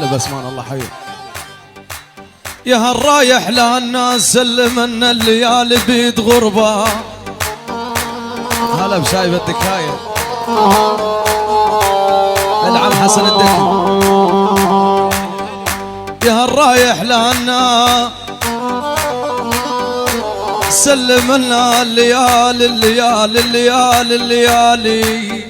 هلا بسمان الله حيو. يا هالرايح للناس سلمنا الليالي بيد غربة. هلا بشايب الدكاية العم حسن الدكي. يا هالرايح لنا سلمنا الليالي الليالي الليالي الليالي.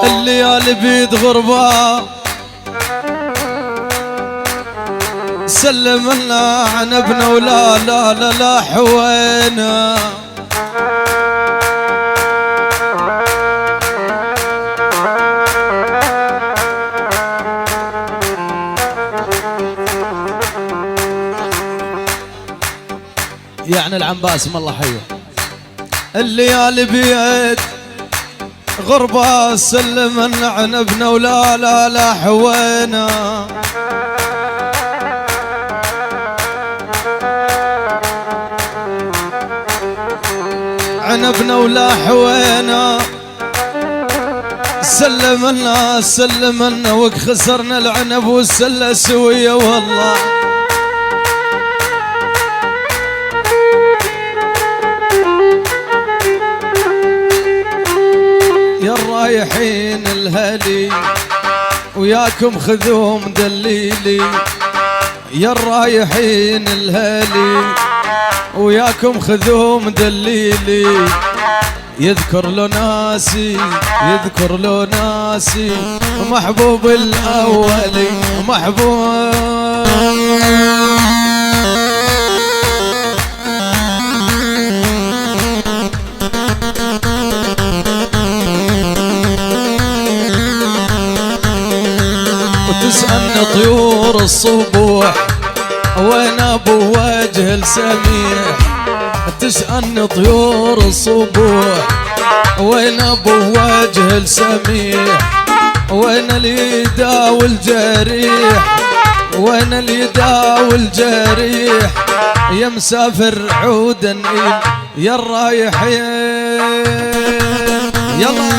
الليالي بيد غربة سلمنا عنبنا ولا لا لا لا حوينا. يعني العم باسم الله حيوه. الليالي بيد غربة سلمنا عنبنا ولا لا لا حوينا. عنبنا ولا حوينا سلمنا سلمنا وخسرنا العنب والسلة سوية والله. يا الرايحين الهلي وياكم خذوهم دليلي. يا الرايحين الهلي وياكم خذوهم دليلي. يذكر له ناسي يذكر له ناسي محبوب الأولي محبوب. وتسألني طيور الصبوح وين ابو وجه السميح. تسألني طيور الصبوح وين ابو وجه السميح. وين اللي يداوي الجريح وين اللي يداوي الجريح. يا مسافر عودا يا الرايحين يلا.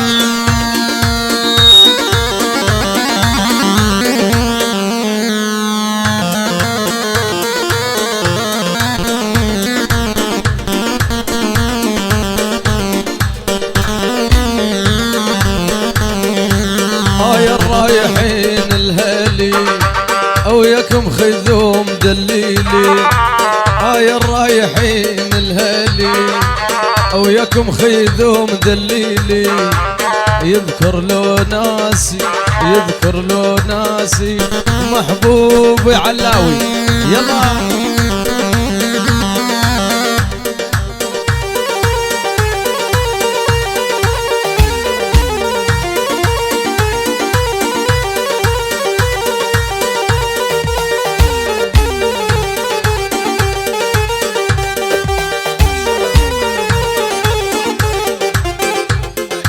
يا الرايحين الهلي وياكم خذوهم دليلي. يا الرايحين الهلي وياكم خذوهم دليلي. يذكر له ناسي يذكر له ناسي محبوب علاوي يلا.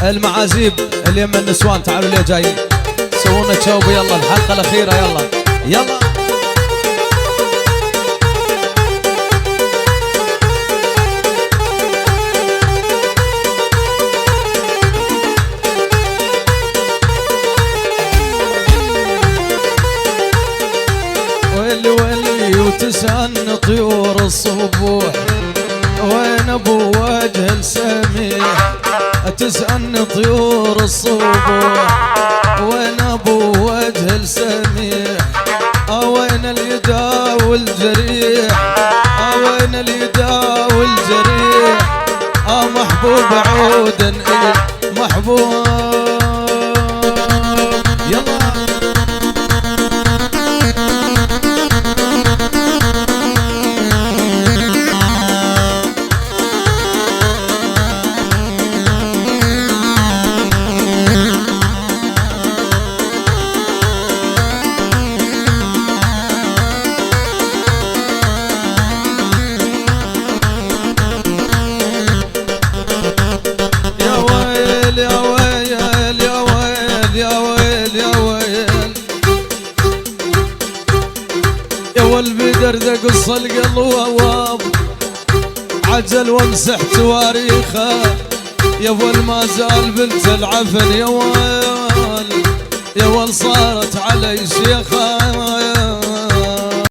المعازيب اليم النسوان تعالوا ليه جايين سوونا تشوبوا يلا الحلقة الأخيرة يلا يلا. ويلي ويلي وتسألني طيور الصبوح وين ابو وجه السميح. تسألني طيور الصبوح وين ابو وجه السميح. وين اللي يداوي الجريح وين اللي يداوي الجريح. محبوب عودا محبوب يلا. والبدر قص القلب وواب عجل وامسح تواريخه. يا ول ما زال بنت العفن يا ول، يا ول صارت علي شيخة